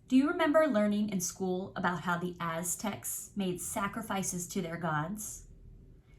Do you remember learning in school about how the Aztecs made sacrifices to their gods?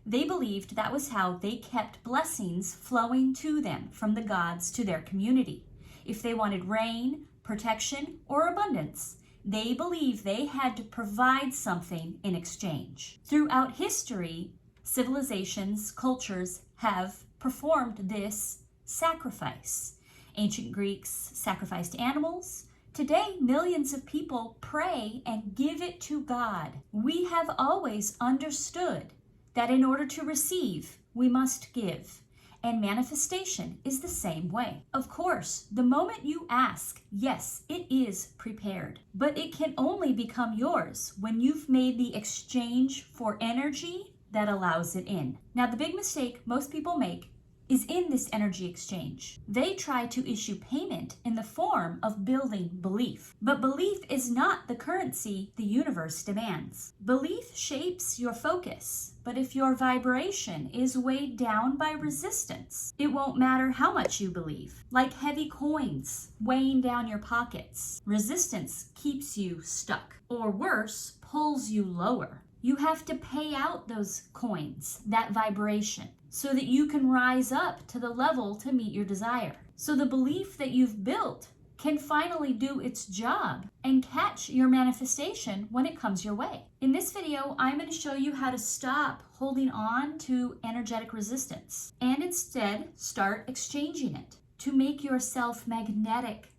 They believed that was how they kept blessings flowing to them from the gods to their community. If they wanted rain, protection, or abundance, they believed they had to provide something in exchange. Throughout history, civilizations, cultures have performed this sacrifice. Ancient Greeks sacrificed animals. Today, millions of people pray and give it to God. We have always understood that in order to receive, we must give. And manifestation is the same way. Of course, the moment you ask, yes, it is prepared. But it can only become yours when you've made the exchange for energy that allows it in. Now, the big mistake most people make is in this energy exchange. They try to issue payment in the form of building belief. But belief is not the currency the universe demands. Belief shapes your focus, but if your vibration is weighed down by resistance, it won't matter how much you believe. Like heavy coins weighing down your pockets, resistance keeps you stuck, or worse, pulls you lower. You have to pay out those coins, that vibration, so that you can rise up to the level to meet your desire. So the belief that you've built can finally do its job and catch your manifestation when it comes your way. In this video, I'm going to show you how to stop holding on to energetic resistance and instead start exchanging it to make yourself magnetic,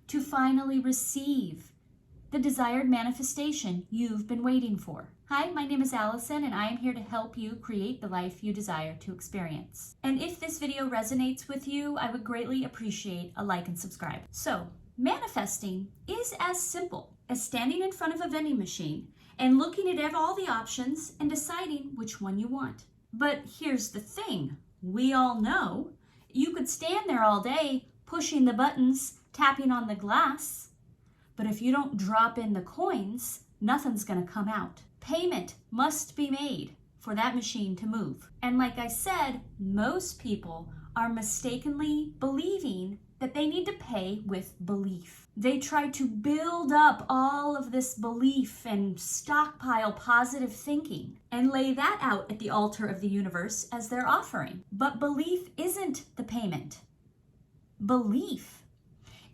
to finally receive the desired manifestation you've been waiting for. Hi, my name is Allison, and I am here to help you create the life you desire to experience. And if this video resonates with you, I would greatly appreciate a like and subscribe. So, manifesting is as simple as standing in front of a vending machine and looking at all the options and deciding which one you want. But here's the thing, we all know you could stand there all day pushing the buttons, tapping on the glass, but if you don't drop in the coins, nothing's going to come out. Payment must be made for that machine to move. And like I said, most people are mistakenly believing that they need to pay with belief. They try to build up all of this belief and stockpile positive thinking and lay that out at the altar of the universe as their offering. But belief isn't the payment. Belief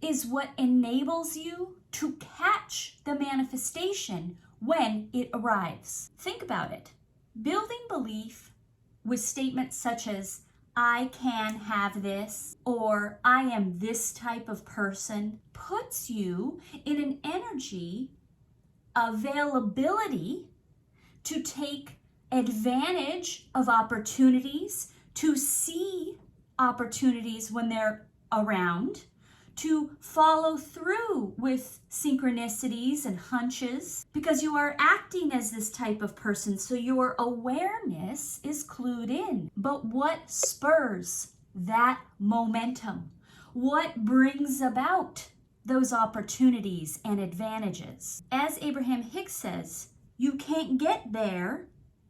is what enables you to catch the manifestation when it arrives. Think about it. Building belief with statements such as, I can have this, or I am this type of person, puts you in an energy availability to take advantage of opportunities, to see opportunities when they're around, to follow through with synchronicities and hunches, because you are acting as this type of person, so your awareness is clued in. But what spurs that momentum? What brings about those opportunities and advantages? As Abraham Hicks says, you can't get there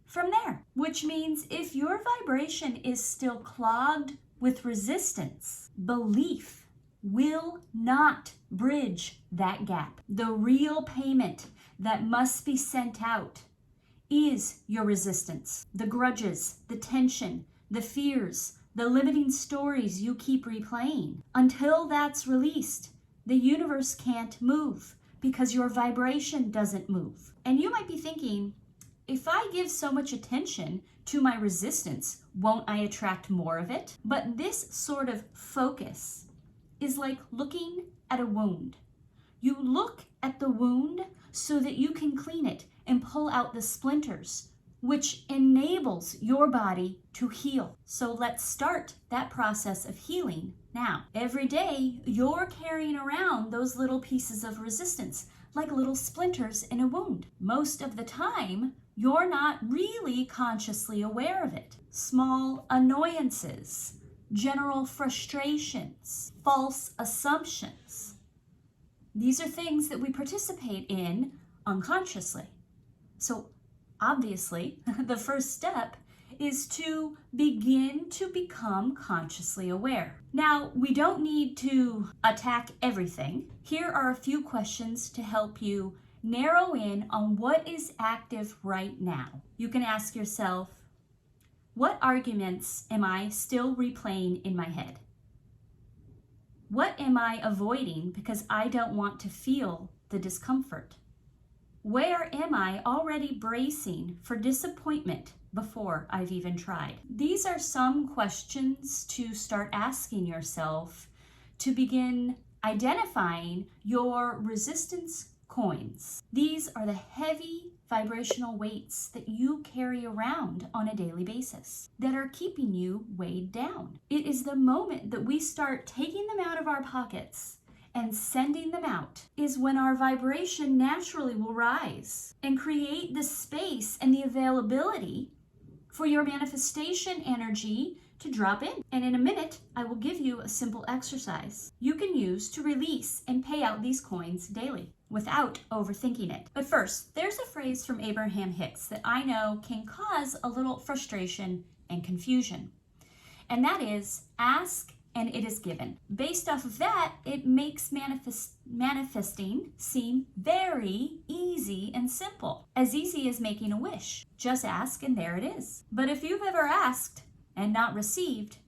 from there, which means if your vibration is still clogged with resistance, belief will not bridge that gap. The real payment that must be sent out is your resistance, the grudges, the tension, the fears, the limiting stories you keep replaying. Until that's released, the universe can't move because your vibration doesn't move. And you might be thinking, if I give so much attention to my resistance, won't I attract more of it? But this sort of focus is like looking at a wound. You look at the wound so that you can clean it and pull out the splinters, which enables your body to heal. So let's start that process of healing now. Every day, you're carrying around those little pieces of resistance, like little splinters in a wound. Most of the time, you're not really consciously aware of it. Small annoyances, general frustrations, false assumptions. These are things that we participate in unconsciously. So obviously, the first step is to begin to become consciously aware. Now, we don't need to attack everything. Here are a few questions to help you narrow in on what is active right now. You can ask yourself, what arguments am I still replaying in my head? What am I avoiding because I don't want to feel the discomfort? Where am I already bracing for disappointment before I've even tried? These are some questions to start asking yourself to begin identifying your resistance coins. These are the heavy vibrational weights that you carry around on a daily basis that are keeping you weighed down. It is the moment that we start taking them out of our pockets and sending them out is when our vibration naturally will rise and create the space and the availability for your manifestation energy to drop in. And in a minute, I will give you a simple exercise you can use to release and pay out these coins daily without overthinking it. But first, there's a phrase from Abraham Hicks that I know can cause a little frustration and confusion. And that is, ask and it is given. Based off of that, it makes manifesting seem very easy and simple. As easy as making a wish. Just ask and there it is. But if you've ever asked and not received,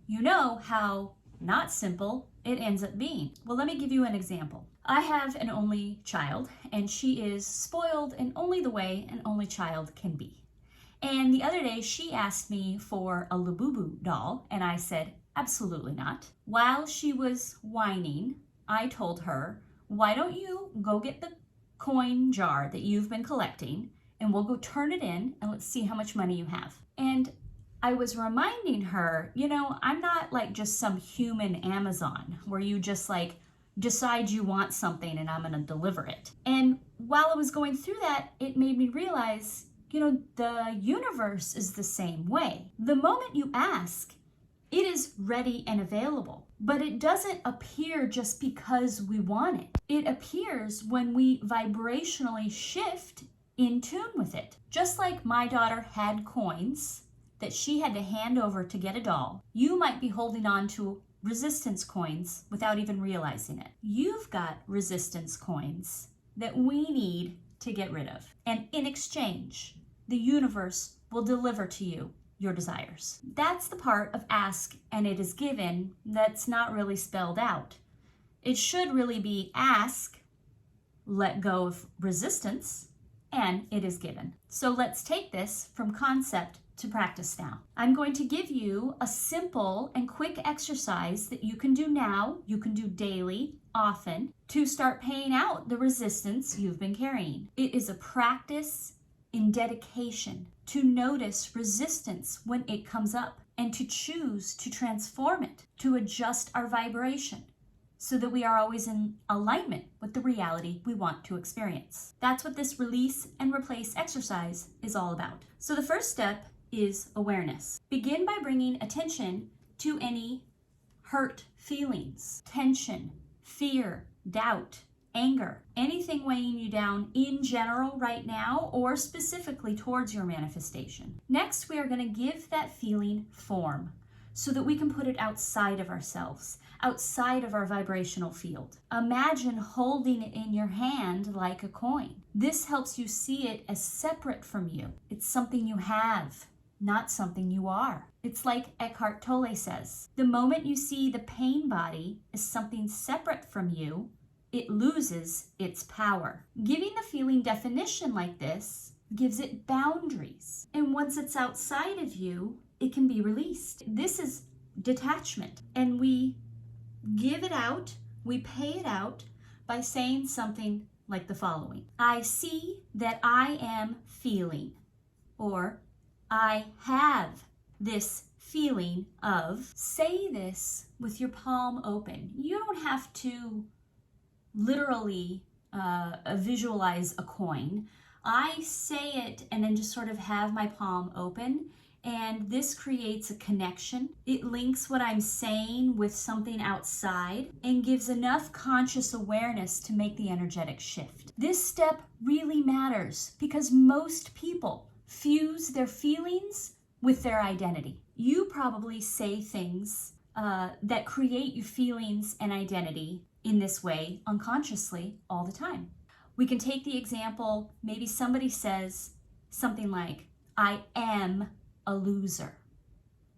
you know how not simple it ends up being. Well, let me give you an example. I have an only child, and she is spoiled in only the way an only child can be. And the other day, she asked me for a Labubu doll, and I said, absolutely not. While she was whining, I told her, why don't you go get the coin jar that you've been collecting, and we'll go turn it in, and let's see how much money you have. And I was reminding her, you know, I'm not like just some human Amazon where you just like decide you want something and I'm going to deliver it. And while I was going through that, it made me realize, you know, the universe is the same way. The moment you ask, it is ready and available, but it doesn't appear just because we want it. It appears when we vibrationally shift in tune with it. Just like my daughter had coins that she had to hand over to get a doll, you might be holding on to resistance coins without even realizing it. You've got resistance coins that we need to get rid of. And in exchange, the universe will deliver to you your desires. That's the part of ask and it is given that's not really spelled out. It should really be ask, let go of resistance, and it is given. So let's take this from concept to practice now. I'm going to give you a simple and quick exercise that you can do now, you can do daily, often, to start paying out the resistance you've been carrying. It is a practice in dedication to notice resistance when it comes up and to choose to transform it, to adjust our vibration so that we are always in alignment with the reality we want to experience. That's what this release and replace exercise is all about. So the first step is awareness. Begin by bringing attention to any hurt feelings, tension, fear, doubt, anger, anything weighing you down in general right now or specifically towards your manifestation. Next, we are going to give that feeling form so that we can put it outside of ourselves, outside of our vibrational field. Imagine holding it in your hand like a coin. This helps you see it as separate from you. It's something you have, not something you are. It's like Eckhart Tolle says, the moment you see the pain body as something separate from you, it loses its power. Giving the feeling definition like this gives it boundaries. And once it's outside of you, it can be released. This is detachment. And we give it out, we pay it out by saying something like the following. I see that I am feeling, or I have this feeling of. Say this with your palm open. You don't have to literally visualize a coin. I say it and then just sort of have my palm open, and this creates a connection. It links what I'm saying with something outside and gives enough conscious awareness to make the energetic shift. This step really matters because most people fuse their feelings with their identity. You probably say things that create your feelings and identity in this way unconsciously all the time. We can take the example, maybe somebody says something like, I am a loser,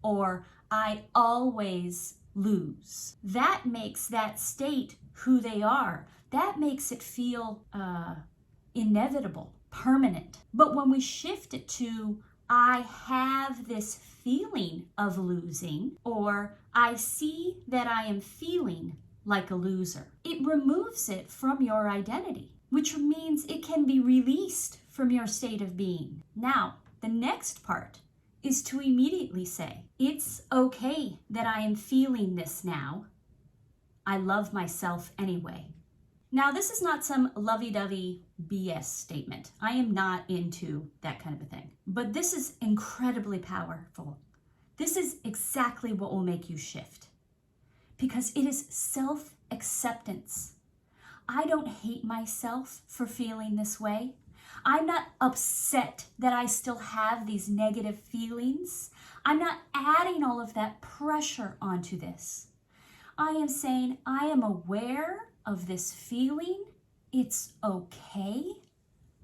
or I always lose. That makes that state who they are. That makes it feel inevitable, permanent. But when we shift it to, I have this feeling of losing, or I see that I am feeling like a loser, it removes it from your identity, which means it can be released from your state of being. Now, the next part is to immediately say, it's okay that I am feeling this now. I love myself anyway. Now, this is not some lovey-dovey BS statement. I am not into that kind of a thing. But this is incredibly powerful. This is exactly what will make you shift. Because it is self-acceptance. I don't hate myself for feeling this way. I'm not upset that I still have these negative feelings. I'm not adding all of that pressure onto this. I am saying I am aware of this feeling. It's okay.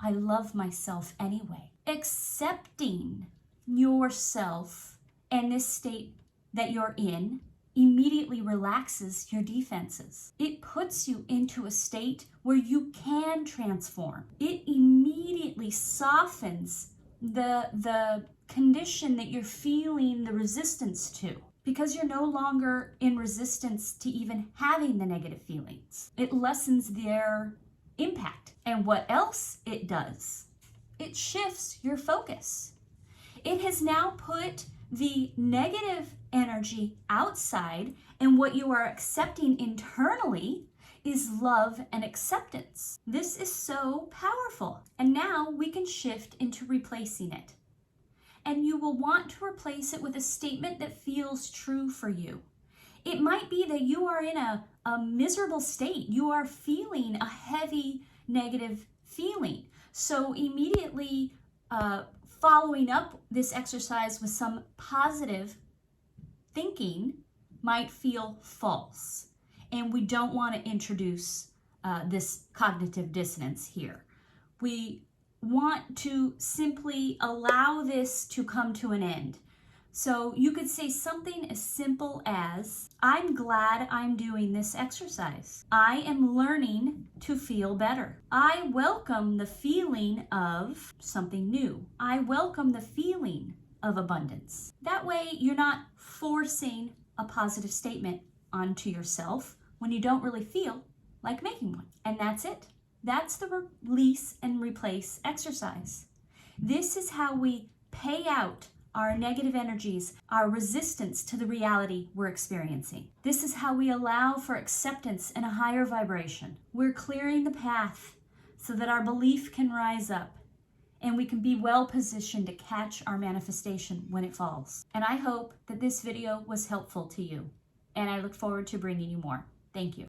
I love myself anyway. Accepting yourself and this state that you're in immediately relaxes your defenses. It puts you into a state where you can transform. It immediately softens the condition that you're feeling the resistance to, because you're no longer in resistance to even having the negative feelings. It lessens their impact. And what else it does? It shifts your focus. It has now put the negative energy outside, and what you are accepting internally is love and acceptance. This is so powerful. And now we can shift into replacing it. And you will want to replace it with a statement that feels true for you. It might be that you are in a miserable state. You are feeling a heavy negative feeling. So immediately following up this exercise with some positive thinking might feel false. And we don't want to introduce this cognitive dissonance here. We want to simply allow this to come to an end. So you could say something as simple as, I'm glad I'm doing this exercise. I am learning to feel better. I welcome the feeling of something new. I welcome the feeling of abundance. That way you're not forcing a positive statement onto yourself when you don't really feel like making one. And that's it. That's the release and replace exercise. This is how we pay out our negative energies, our resistance to the reality we're experiencing. This is how we allow for acceptance and a higher vibration. We're clearing the path so that our belief can rise up and we can be well positioned to catch our manifestation when it falls. And I hope that this video was helpful to you, and I look forward to bringing you more. Thank you.